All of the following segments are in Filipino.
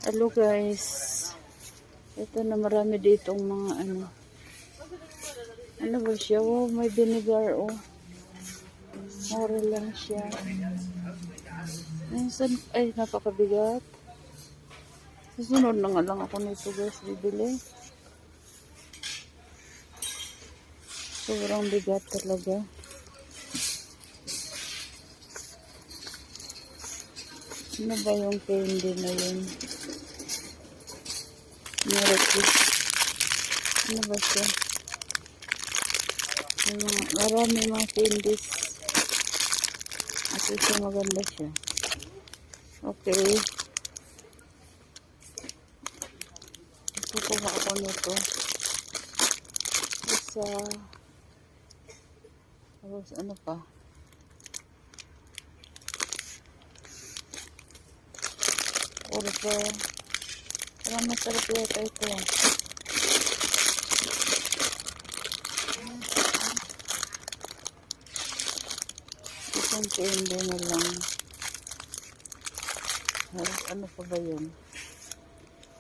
Hello guys. Ito na marami ditong mga ano. Ano ba siya? Oh, may vinegar oh. Mura lang siya. Minsan, ay napakabigat. Susunod na nga lang ako nito guys, bibili. Sobrang bigat talaga. Ano ba yung candy na yun? Miracle. Ano ba siya? Marami mga candies. At ito maganda siya. Okay. Kukuha ako nito. Isa. Tapos ano pa? Orzo. Parang masarap yata ito. Isang candy na lang. Ano pa ba yun?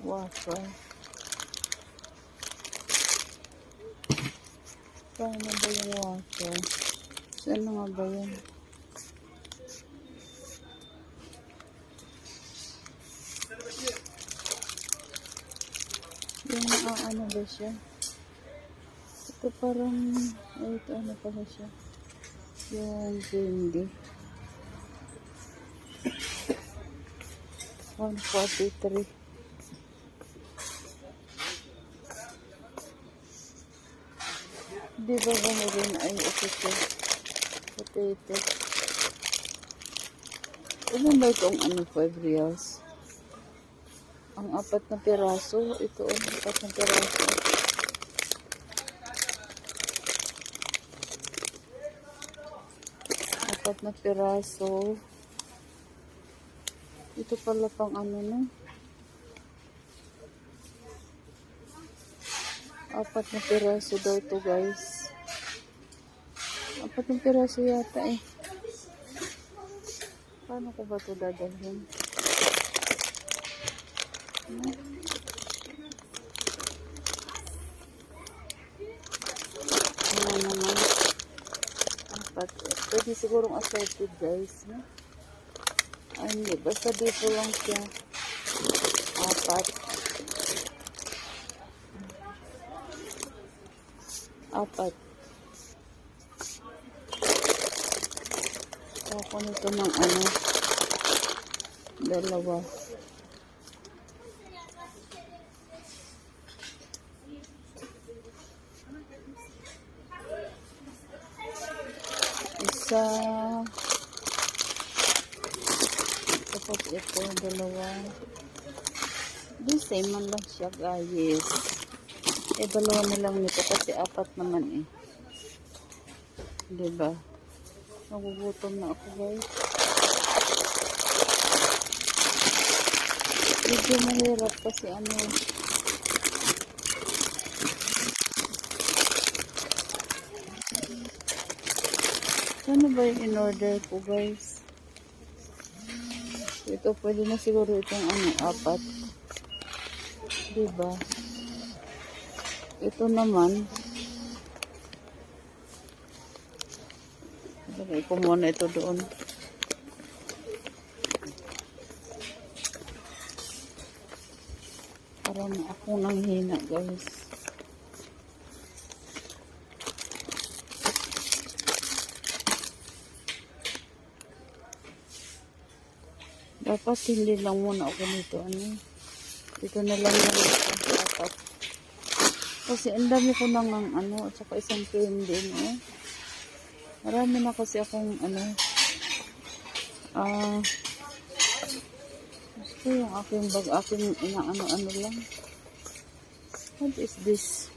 Wafer. Paano ba yung wafer? Saan nga ba yun? Yung ano ba siya? Ito parang, ay ito ano pala siya? Yung candy. 143. Di ba ba rin ay ito siya? Potato. Ilan ba itong ano 5 reals? Ang 4 na piraso. Ito ang 4 na piraso. Apat na piraso. Ito pala pang ano no? 4 na piraso daw to guys. 4 na piraso yata eh. Paano ko ba ito dadalhin? Ano naman? 4. Pwede sigurong assorted guys. No? Ay, hindi. Basta dito lang siya. 4. 4. Ako nito ng ano. 2. Isa. Tapos ito, 2. Di same man lang siya guys. Eh, 2 na lang nito kasi 4 naman eh. Diba? Nagugutom na ako guys. Medyo mahirap kasi ano. Ano ba yung in-order ko guys? Ito pwede na siguro itong ano 4. Diba? Ito naman. Lagay ko muna ito doon. Para na ako nang hina guys. Dapat hindi lang muna ako nito. Ano? Ito na lang ito. Dapat. Kasi ang dami ko nang ano. At saka isang candy. No? Marami na kasi akong ano. Gusto yung aking bag. Aking inaano-ano lang. What is this?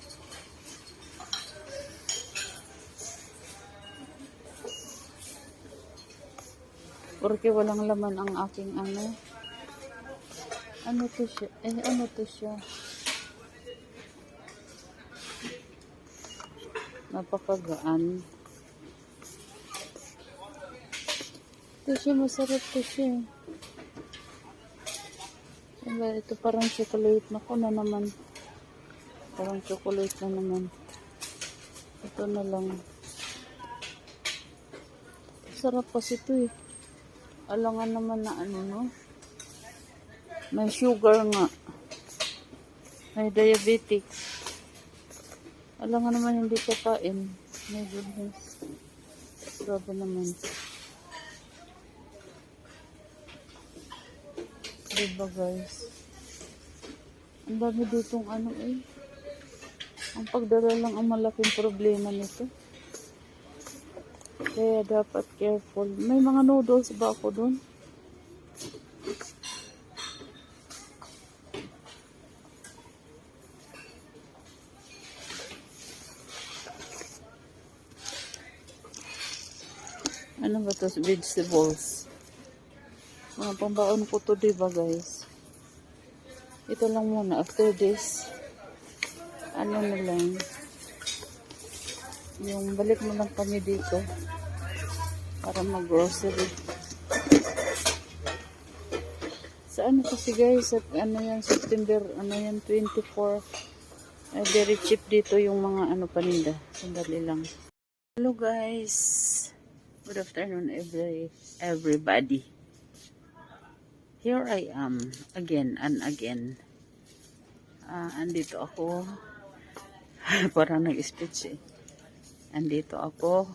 Porque walang laman ang aking ano. Ano to siya? Ano to siya? Napakagaan. Ito siya, masarap to siya. Diba, ito parang chocolate na ko na naman. Parang chocolate na naman. Ito na lang. Sarap kasi ito eh. Alangan naman na ano, no? May sugar nga. May diabetics. Alangan naman hindi kakain. My goodness. Grabe naman. Diba guys? Ang dami ditong ano eh. Ang pagdala lang ang malaking problema nito. Kaya dapat careful. May mga noodles ba ako dun? Ano ba to? Vegetables. Mga pambaon ko to, diba guys? Ito lang muna. After this, ano na lang. Yung balik mo lang kami dito. Para mag-grocery. Sa ano kasi guys, at ano yan, September, ano yan, 24. Very cheap dito yung mga ano paninda. Sandali lang. Hello guys. Good afternoon everybody. Here I am again and again. Andito ako. Parang nag-speech eh. Andito ako.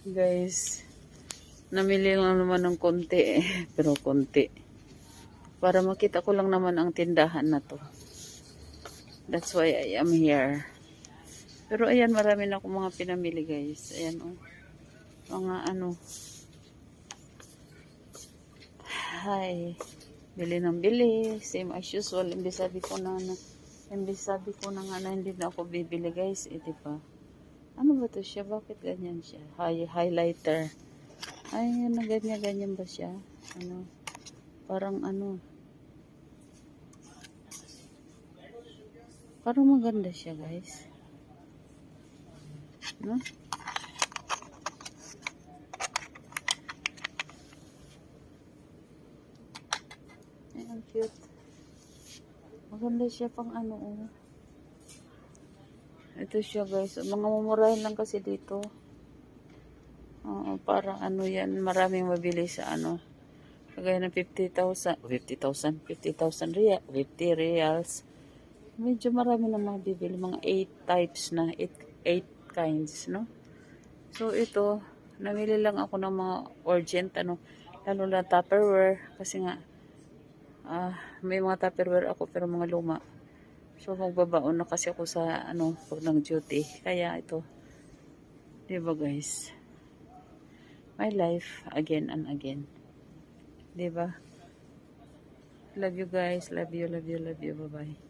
Guys, namili lang naman ng konti eh. Pero konti. Para makita ko lang naman ang tindahan na to. That's why I am here. Pero ayan, marami na akong mga pinamili guys. Ayan oh. Mga ano. Hi. Bili ng bili. Same as usual. Hindi sabi ko na nga na hindi na ako bibili guys. Eh, diba? Ano ba to siya? Bakit ganyan siya? Highlighter. Ay, ano, ganyan ba siya? Ano? Parang ano. Parang maganda siya guys. No? Ay, ang cute. Maganda siya pang ano. Oh. Ito siya guys. Mga mumurahin lang kasi dito. Parang ano yan. Maraming mabili sa ano. Kagaya ng 50,000 real, 50 reals. Medyo marami na mga bibili. Mga 8 types na. 8 kinds, no? So, ito. Namili lang ako ng mga urgent, ano. Lalo na Tupperware. Kasi nga, may mga Tupperware ako pero mga luma. So, magbabaon na kasi ako sa, ano, pag ng duty. Kaya ito. Diba guys? My life, again and again. Diba? Love you guys. Love you. Bye-bye.